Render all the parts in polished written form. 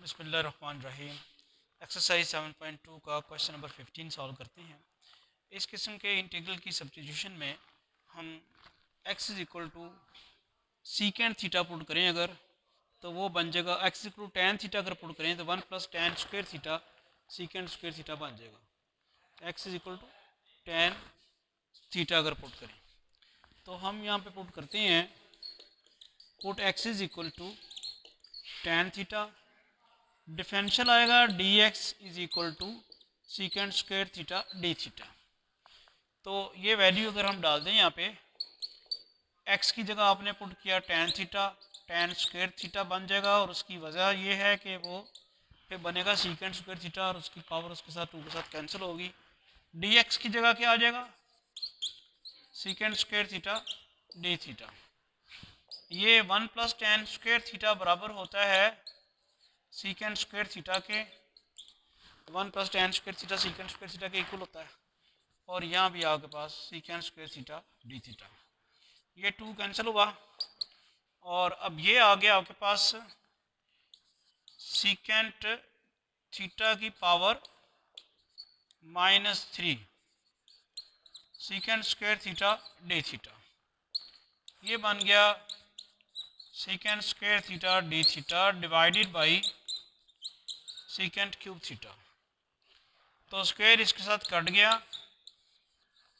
बिस्मिल्लाहिर्रहमानिर्रहीम। एक्सरसाइज 7.2 का question number 15 solve करते हैं। इस किस्म के इंटीग्रल की सब्स्टिट्यूशन में हम x is equal to secant theta put करें अगर, तो वो बन जाएगा x is equal to tan theta अगर पुट करें तो 1 plus tan square theta secant square theta बन जाएगा। x is equal to tan theta अगर पुट करें तो हम यहाँ पे पुट करते हैं, put x is equal to tan theta, differential आएगा d x is equal to secant square theta d theta. तो ये वैल्यू अगर हम डाल दें यहाँ पे, x की जगह आपने पुट किया tan theta, ten square theta बन जाएगा और उसकी वजह ये है कि वो फिर बनेगा सीकेंड स्क्वेयर थीटा और उसकी पावर उसके साथ 2 के साथ कैंसिल होगी। डी एक्स की जगह क्या आ जाएगा, सीकेंड स्क्वेयर थीटा डी थीटा। ये 1 प्लस टेन स्क्वेयर थीटा बराबर होता है सीकेंड स्क्वेयर थीटा के, 1 plus tan square theta secant square theta के इक्वल होता है। और यहाँ भी आपके पास secant square theta d theta, ये 2 कैंसिल हुआ और अब ये आ गया आपके पास सीकेंड थीटा की power -3 सीकेंड square theta d theta. ये बन गया सीकेंड square theta d theta divided by secant cube theta. तो स्क्वेयर इसके साथ कट गया,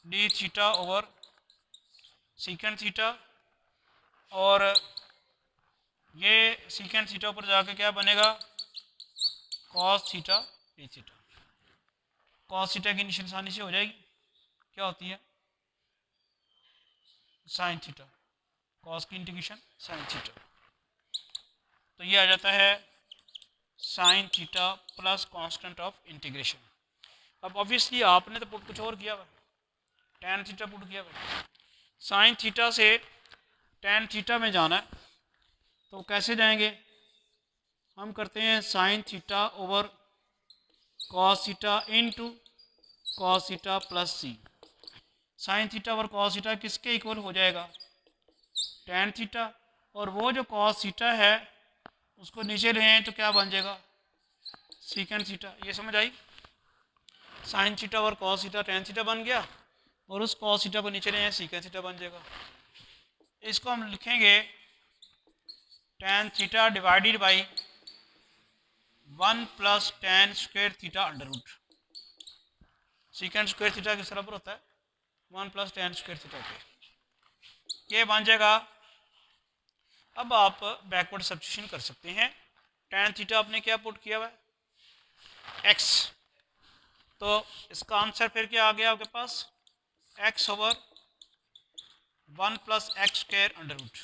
D theta over secant theta, और ये सीकेंड थीटा ऊपर जाके क्या बनेगा, cos theta d theta. Cos theta की निशानी आसानी से हो जाएगी, क्या होती है साइन थीटा, कॉस की इंटीग्रेशन साइन थीटा। तो ये आ जाता है sine theta plus constant of integration. अब ऑब्वियसली आपने तो पुट कुछ और किया हुआ, टेन थीटा पुट किया हुआ, साइन थीटा से टेन थीटा में जाना है तो कैसे जाएंगे, हम करते हैं sine theta over cos theta into cos theta plus c. Sine theta over cos theta किसके इक्वल हो जाएगा, टेन थीटा, और वो जो कॉस थीटा है उसको नीचे ले आए तो क्या बन जाएगा, सीकेंड थीटा। ये समझ आई, sine theta over cos theta tan theta बन गया और उस कॉस थीटा को नीचे ले आए सीकेंड थीटा बन जाएगा। इसको हम लिखेंगे tan theta divided by 1 plus tan square theta under root. Secant square theta किस बराबर होता है 1 प्लस टेन स्क्वेयर थीटा के, ये बन जाएगा। अब आप बैकवर्ड सब्स्टिट्यूशन कर सकते हैं। टेन थीटा आपने क्या पुट किया हुआ है x, तो इसका आंसर फिर क्या आ गया आपके पास, x over 1 plus x square under root.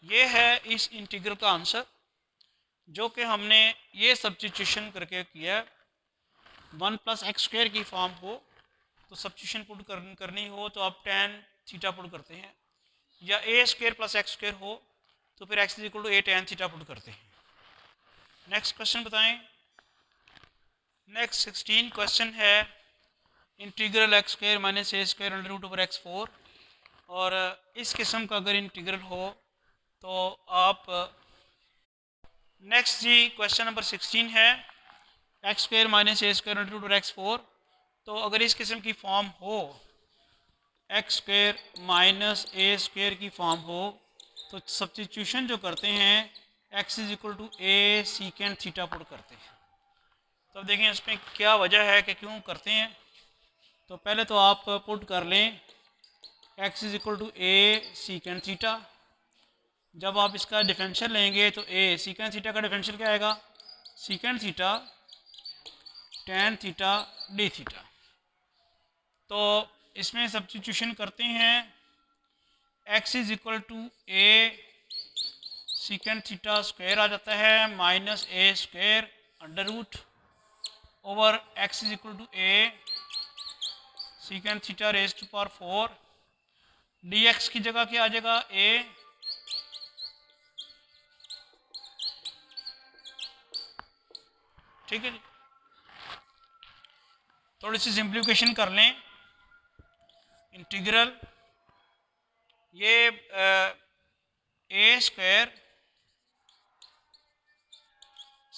ये है इस इंटीग्रल का आंसर जो कि हमने ये सब्स्टिट्यूशन करके किया है। 1 प्लस एक्स स्क्वेयर की फॉर्म हो तो सब्स्टिट्यूशन पुट करनी हो तो आप टेन थीटा पुट करते हैं, या a square plus x square हो तो फिर x is equal to a tan theta put करते हैं। नेक्स्ट क्वेश्चन बताएं। नेक्स्ट 16 क्वेश्चन है integral x square minus a square under root over x four. और इस किस्म का अगर इंटीग्रल हो तो आप नेक्स्ट जी क्वेश्चन नंबर 16 है x square minus a square under root over x four. तो अगर इस किस्म की फॉर्म हो, x square minus a square की फॉर्म हो, तो सब्स्टिट्यूशन जो करते हैं x is equal to a secant theta put करते हैं। तो अब देखें इसमें क्या वजह है कि क्यों करते हैं। तो पहले तो आप पुट कर लें x is equal to a secant theta. जब आप इसका डिफरेंशियल लेंगे तो ए सीकेंड थीटा का डिफरेंशियल क्या आएगा, secant theta tan theta d theta. तो इसमें सब्स्टिट्यूशन करते हैं x is equal to a secant theta square आ जाता है minus a square under root over x is equal to a secant theta raise to power 4। dx की जगह क्या आ जाएगा a, ठीक है जी। थोड़ी सी सिंप्लीफिकेशन कर लें, इंटीग्रल ये a square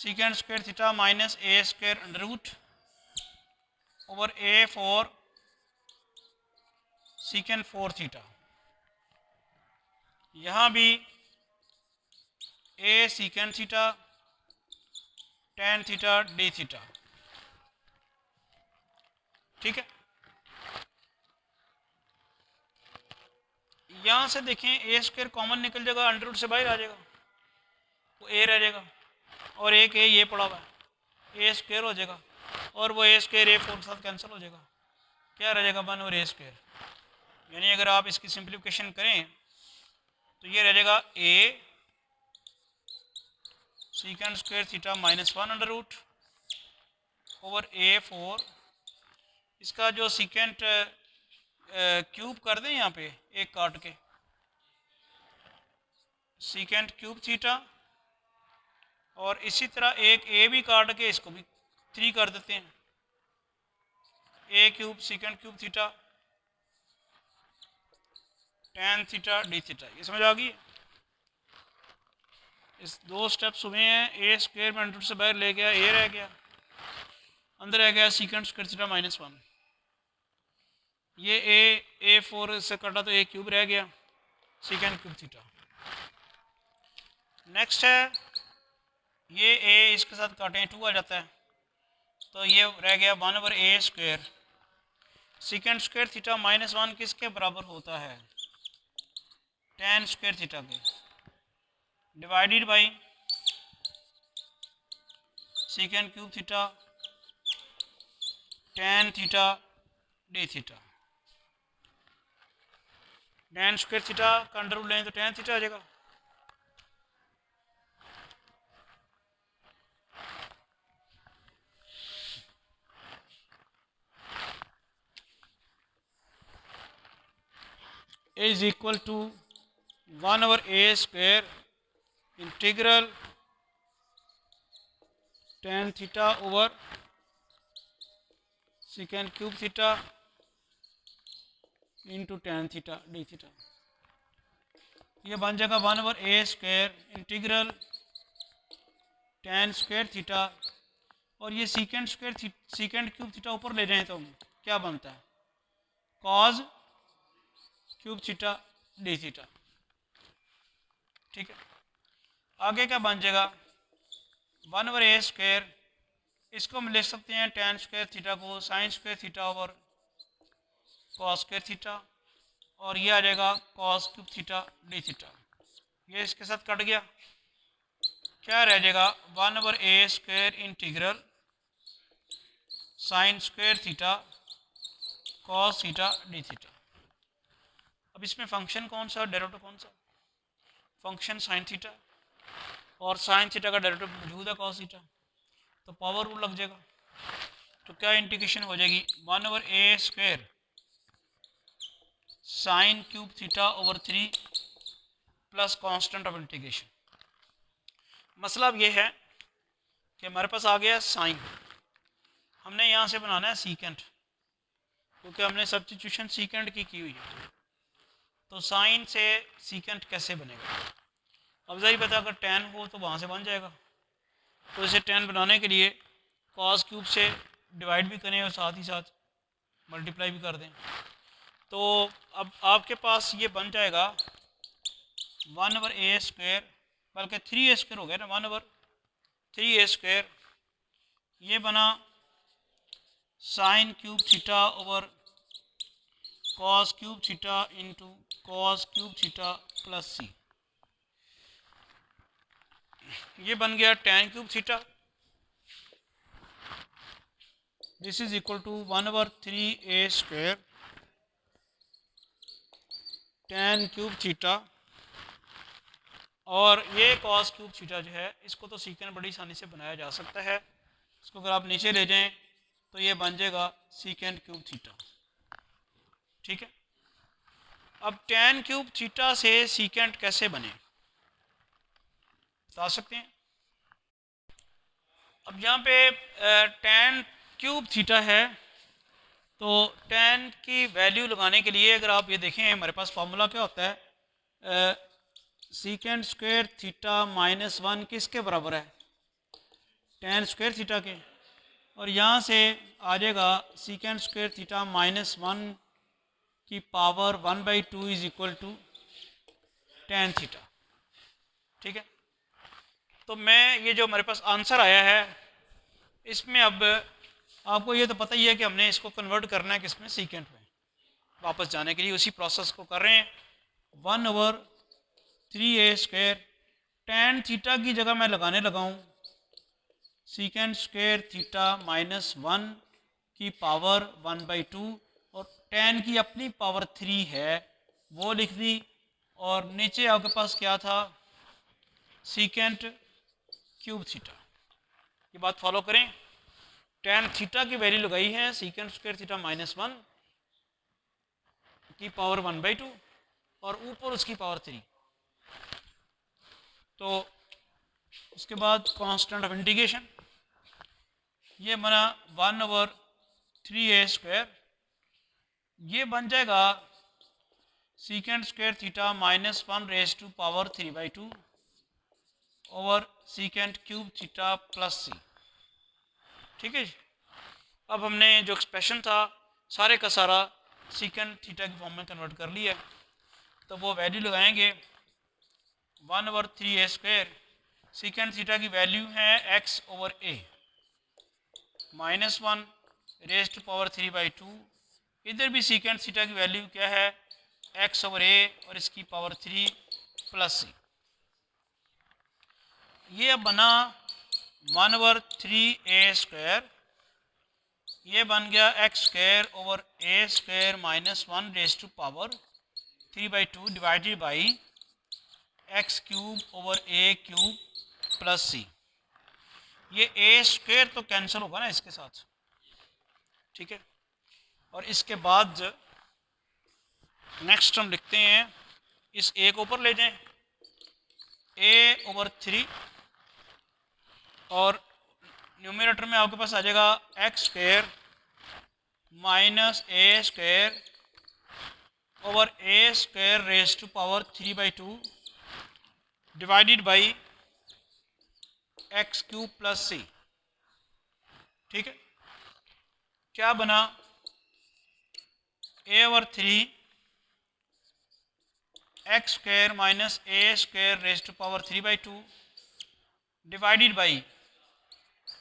secant square theta minus a square under root over a four secant 4 theta. यहाँ भी a secant theta tan theta d theta. ठीक है, यहाँ से देखें ए स्क्वायर कॉमन निकल जाएगा, अंडर रूट से बाहर आ जाएगा, वो ए रह जाएगा और एक ए ये पड़ा हुआ है, ए स्क्वायर हो जाएगा और वो ए स्क्वायर ए 4 के साथ कैंसिल हो जाएगा, क्या रह जाएगा 1 और ए स्क्वायर। यानी अगर आप इसकी सिंप्लीफिकेशन करें तो ये रह जाएगा a secant square theta minus 1 under root over a 4, इसका जो सीकेंड क्यूब कर दें यहाँ पे एक काट के, सीकेंड क्यूब थीटा, और इसी तरह एक ए भी काट के इसको भी 3 कर देते हैं, a cube secant cube theta tan theta d theta. ये समझ आ गई? इस 2 स्टेप्स हुए हैं, ए स्क्वायर में अंडर रूट से बाहर ले गया, ए रह गया, अंदर रह गया सीकेंड स्क्वायर थीटा माइनस 1, ये ए 4 से कटा तो ए क्यूब रह गया सीकेंड क्यूब थीटा। नेक्स्ट है ये ए इसके साथ काटें 2 आ जाता है, तो ये रह गया 1 over a square secant square theta minus 1 किसके बराबर होता है, tan स्क्वायर थीटा के, divided by secant cube theta tan theta d theta. tan square theta का अंडर रूट लें तो tan थीटा आ जाएगा, is equal to 1 over a square integral tan theta over secant cube theta into tan theta d theta. ये बन जाएगा 1 over a square integral tan square theta, और ये सीकेंड स्क्वायर सीकेंड क्यूब थीटा ऊपर ले जाएं तो क्या बनता है, cause cube theta d theta. ठीक है, आगे क्या बन जाएगा 1 ओवर ए स्क्वायर, इसको हम लिख सकते हैं tan स्क्वायर थीटा को sine square theta over cos square theta, और ये आ जाएगा cos cube theta d theta. ये इसके साथ कट गया, क्या रह जाएगा 1 over a square integral sine square theta cos theta d theta. अब इसमें फंक्शन कौन सा, डेरिवेटिव कौन सा, फंक्शन साइन थीटा, और साइन थीटा का डेरिवेटिव मौजूद है कॉस थीटा, तो पावर रूल लग जाएगा, तो क्या इंटीग्रेशन हो जाएगी 1 over a square sine cube theta over 3 plus constant of integration. मसला अब ये है कि हमारे पास आ गया साइन, हमने यहाँ से बनाना है सीकेंड, क्योंकि हमने सब्स्टिट्यूशन सीकेंड की हुई है, तो साइन से सीकेंड कैसे बनेगा। अब ज़ाहिर पता अगर tan हो तो वहाँ से बन जाएगा, तो इसे tan बनाने के लिए cos क्यूब से डिवाइड भी करें और साथ ही साथ मल्टीप्लाई भी कर दें, तो अब आपके पास ये बन जाएगा 1 ओवर ए स्क्वायर, बल्कि 3 ए स्क्वायर हो गया ना, 1 ओवर 3 ए स्क्वायर, ये बना sine cube theta over cos cube theta into cos cube theta plus c, ये बन गया tan cube theta, this is equal to 1 over 3 a square tan cube theta, और ये कॉस क्यूब थीटा जो है इसको तो सीकेंड बड़ी आसानी से बनाया जा सकता है, इसको अगर आप नीचे ले जाएं तो ये बन जाएगा सीकेंड क्यूब थीटा। ठीक है, अब tan क्यूब थीटा से सीकेंड कैसे बने बता सकते हैं। अब यहाँ पे tan क्यूब थीटा है, तो tan की वैल्यू लगाने के लिए अगर आप ये देखें हमारे पास फार्मूला क्या होता है, सीकेंड स्क्वायर थीटा माइनस 1 किसके बराबर है, टेन स्क्वायर थीटा के, और यहाँ से आ जाएगा सीकेंड स्क्वायर थीटा माइनस 1 की power 1/2 is equal to tan theta. ठीक है, तो मैं ये जो हमारे पास आंसर आया है इसमें अब आपको ये तो पता ही है कि हमने इसको कन्वर्ट करना है किसमें, सीकेंट में। वापस जाने के लिए उसी प्रोसेस को कर रहे हैं। 1/3a² टेन थीटा की जगह मैं लगाने लगा हूँ सीकेंड स्क्वायर थीटा माइनस 1 की पावर 1/2, और टेन की अपनी पावर 3 है वो लिख दी, और नीचे आपके पास क्या था, सीकेंट क्यूब थीटा। ये बात फॉलो करें, टेन थीटा की वैल्यू लगाई है सीकेंट स्क्वायर थीटा माइनस 1 की पावर 1/2 और ऊपर उसकी पावर 3। तो उसके बाद कांस्टेंट ऑफ इंटीग्रेशन, ये बना 1/3a², ये बन जाएगा secant square theta minus 1 raise to power 3/2 over secant cube theta plus c। ठीक है जी, अब हमने जो एक्सप्रेशन था सारे का सारा सीकेंट थीटा की फॉर्म में कन्वर्ट कर लिया, तो वो वैल्यू लगाएंगे 1/3a², सीकेंट थीटा की वैल्यू है x/a minus 1 raise to power 3/2, इधर भी सीकेंट थीटा की वैल्यू क्या है, x/a और इसकी पावर 3 प्लस c। ये अब बना 1/3a², ये बन गया x² minus 1 raise to power 3/2 divided by x³ plus c। ये a² तो कैंसिल होगा ना इसके साथ, ठीक है। और इसके बाद नेक्स्ट हम लिखते हैं, इस a को ऊपर ले जाएं, a/3, और न्यूमरेटर में आपके पास आ जाएगा x² minus a² over a² raise to power 3/2 divided by x³ plus c। ठीक है, क्या बना, a/3 x² minus a² raise to power 3/2 divided by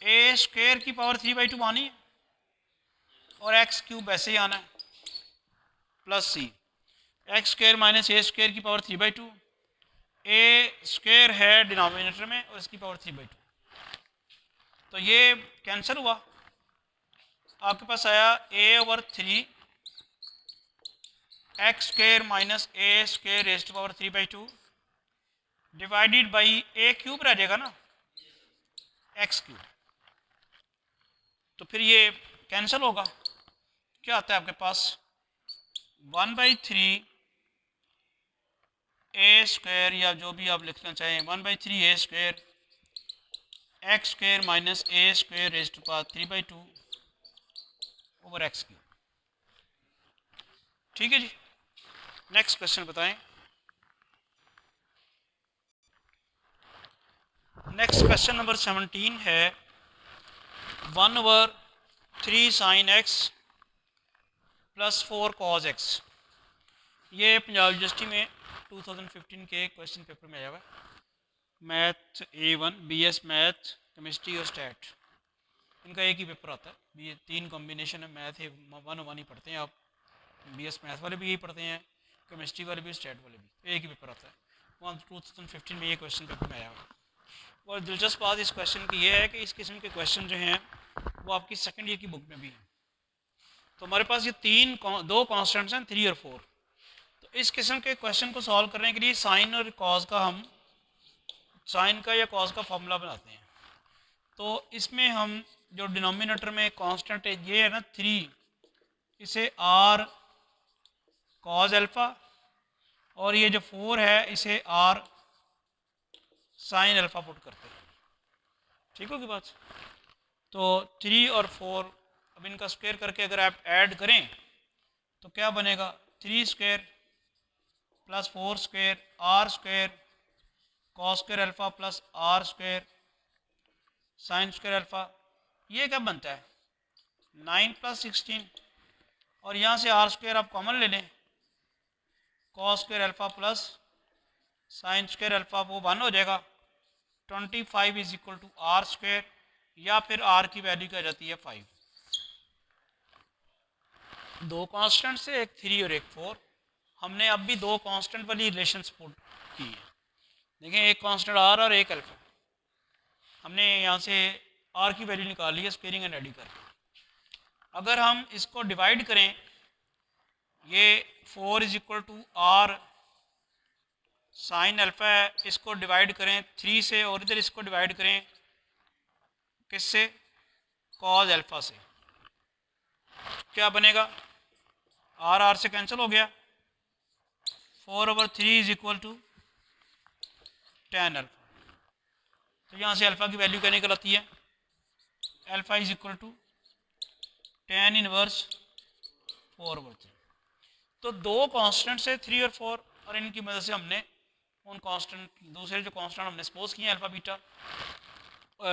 a² की पावर 3/2 आनी है और x³ ऐसे ही आना है plus c। x² minus a² की पावर 3/2, a² है डिनोमिनेटर में और इसकी पावर 3/2, तो ये कैंसिल हुआ। आपके पास आया a/3 x² minus a² raise to power 3/2 divided by a³ रह जाएगा ना, x³, तो फिर ये कैंसिल होगा। क्या आता है आपके पास, 1/3 a² या जो भी आप लिखना चाहें, 1/3 a² x² minus a² raise to power 3/2 over x³। ठीक है जी, नेक्स्ट क्वेश्चन बताएं। नेक्स्ट क्वेश्चन नंबर 17 है 1/3 sin x plus 4 cos x। ये पंजाब यूनिवर्सिटी में 2015 के क्वेश्चन पेपर में आया हुआ है, math A1 BS math chemistry और स्टैट, इनका एक ही पेपर आता है। ये तीन कॉम्बिनेशन है, मैथ 101 ही पढ़ते हैं आप, BS मैथ वाले भी यही पढ़ते हैं, केमिस्ट्री वाले भी, स्टैट वाले भी, एक ही पेपर आता है। 2015 में ये क्वेश्चन पेपर में आया हुआ है। और दिलचस्प बात इस क्वेश्चन की ये है कि इस किस्म के क्वेश्चन जो हैं वो आपकी सेकेंड ईयर की बुक में भी हैं। तो हमारे पास ये दो कॉन्स्टेंट्स हैं 3 और 4। तो इस किस्म के क्वेश्चन को सॉल्व करने के लिए साइन और कॉज का हम साइन का या कॉज का फॉर्मूला बनाते हैं। तो इसमें हम जो डिनोमिनेटर में कांस्टेंट है ये है ना 3, इसे r कॉज अल्फ़ा, और ये जो 4 है इसे r साइन अल्फ़ा पुट करते हैं। ठीक होगी बात। तो 3 और 4 अब इनका स्क्वायर करके अगर आप ऐड करें तो क्या बनेगा, 3² plus 4² r² cos² alpha plus r² sign square alpha, ये क्या बनता है 9 + 16, और यहाँ से आर स्क्वायर आप कॉमन ले लें, cos square alpha plus sine square alpha, वो 1 हो जाएगा। 25 is equal to R square, या फिर आर की वैल्यू क्या जाती है 5। दो कांस्टेंट से एक 3 और एक 4, हमने अब भी दो कांस्टेंट वाली रिलेशन पुट की है। देखें एक कांस्टेंट आर और एक अल्फा, हमने यहाँ से आर की वैल्यू निकाल ली है स्क्वेयरिंग एंड एडिंग करके। अगर हम इसको डिवाइड करें, ये 4 is equal to R sine alpha है, इसको डिवाइड करें 3 से, और इधर इसको डिवाइड करें किससे, कॉज अल्फ़ा से, क्या बनेगा, आर आर से कैंसिल हो गया, 4/3 is equal to tan alpha. तो यहाँ से अल्फ़ा की वैल्यू क्या निकल आती है, alpha is equal to tan inverse 4/3। तो दो कांस्टेंट से 3 और 4, और इनकी मदद से हमने उन कांस्टेंट, दूसरे जो कांस्टेंट हमने सपोज किए अल्फ़ा बीटा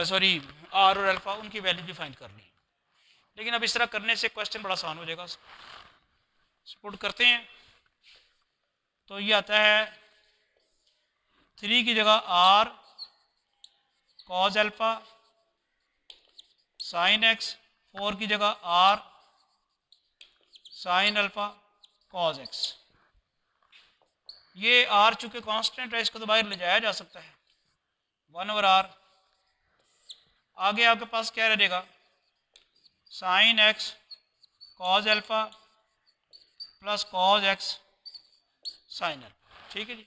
सॉरी आर और अल्फ़ा, उनकी वैल्यू भी फाइंड कर ली। लेकिन अब इस तरह करने से क्वेश्चन बड़ा आसान हो जाएगा। सपोर्ट करते हैं, तो ये आता है 3 की जगह R cos alpha sine x, 4 की जगह R sine alpha cos x. ये आर चूँकि कांस्टेंट है, इसको तो बाहर ले जाया जा सकता है, 1/r। आगे आपके पास क्या रहेगा, sine x cos alpha plus cos x sine alpha. ठीक है जी,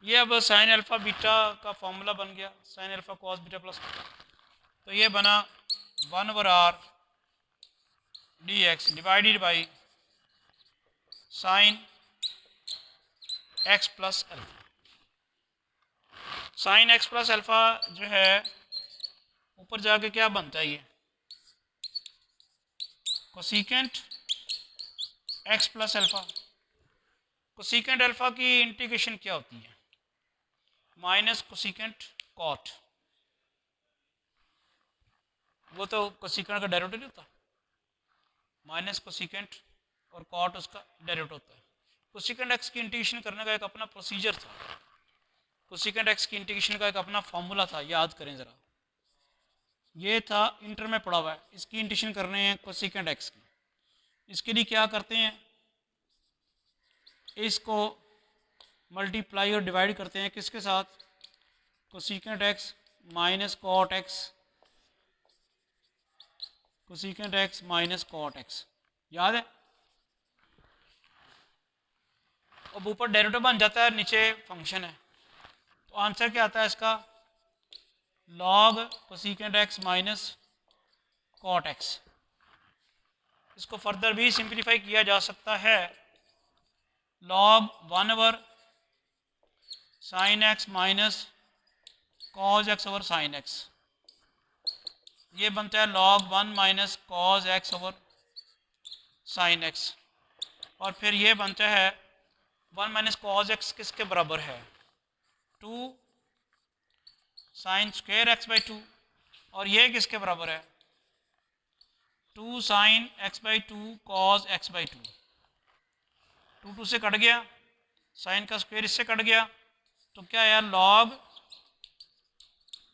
ये अब साइन अल्फ़ा बीटा का फॉर्मूला बन गया, sine alpha cos beta plus, तो ये बना 1/r dx divided by sine x plus alpha. Sine x plus alpha जो है ऊपर जाके क्या बनता है, ये cosecant x plus alpha. Cosecant alpha की इंटीग्रेशन क्या होती है, माइनस कोसिकेंट कॉट, वो तो कोसिकेंट का डेरिवेटिव नहीं होता, माइनस कोसिकेंट और कॉट उसका डेरिवेटिव होता है। कोसिकेंट एक्स की इंटीग्रेशन करने का एक अपना प्रोसीजर था, कोसिकेंट एक्स की इंटीग्रेशन का एक अपना फॉर्मूला था, याद करें ज़रा, ये था इंटर में पड़ा हुआ है। इसकी इंटीग्रेशन करने हैं कोसिकेंट एक्स की, इसके लिए क्या करते हैं, इसको मल्टीप्लाई और डिवाइड करते हैं किसके साथ, cosecant x minus cot x, cosecant x minus cot x, याद है। अब ऊपर डेरिवेटिव बन जाता है, नीचे फंक्शन है, तो आंसर क्या आता है इसका, log cosecant x minus cot x. इसको फर्दर भी सिंप्लीफाई किया जा सकता है, log 1/sin x minus cos x over sine x, ये बनता है log 1 minus cos x over sine x, और फिर ये बनता है 1 माइनस कॉज एक्स किसके बराबर है, 2 साइन स्क्वायर एक्स बाई 2, और ये किसके बराबर है, 2 sine x by 2 cos x by 2। 2 से कट गया, साइन का स्क्वायर इससे कट गया, तो क्या है log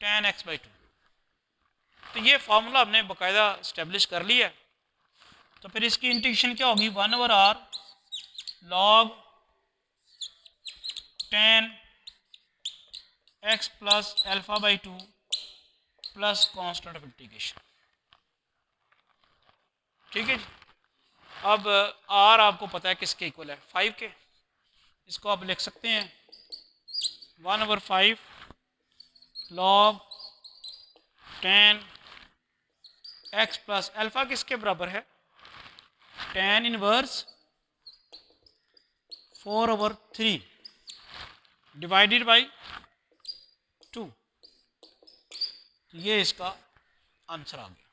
tan x बाई 2। तो ये फार्मूला हमने बाकायदा इस्टेब्लिश कर लिया है। तो फिर इसकी इंटीग्रेशन क्या होगी, 1/r log tan x plus alpha by 2 plus constant of integration. ठीक है जी। अब r आपको पता है किसके इक्वल है, 5 के। इसको आप लिख सकते हैं 1/5 log tan x plus alpha किसके बराबर है, tan इनवर्स 4/3 डिवाइडेड बाई 2। ये इसका आंसर आ गया।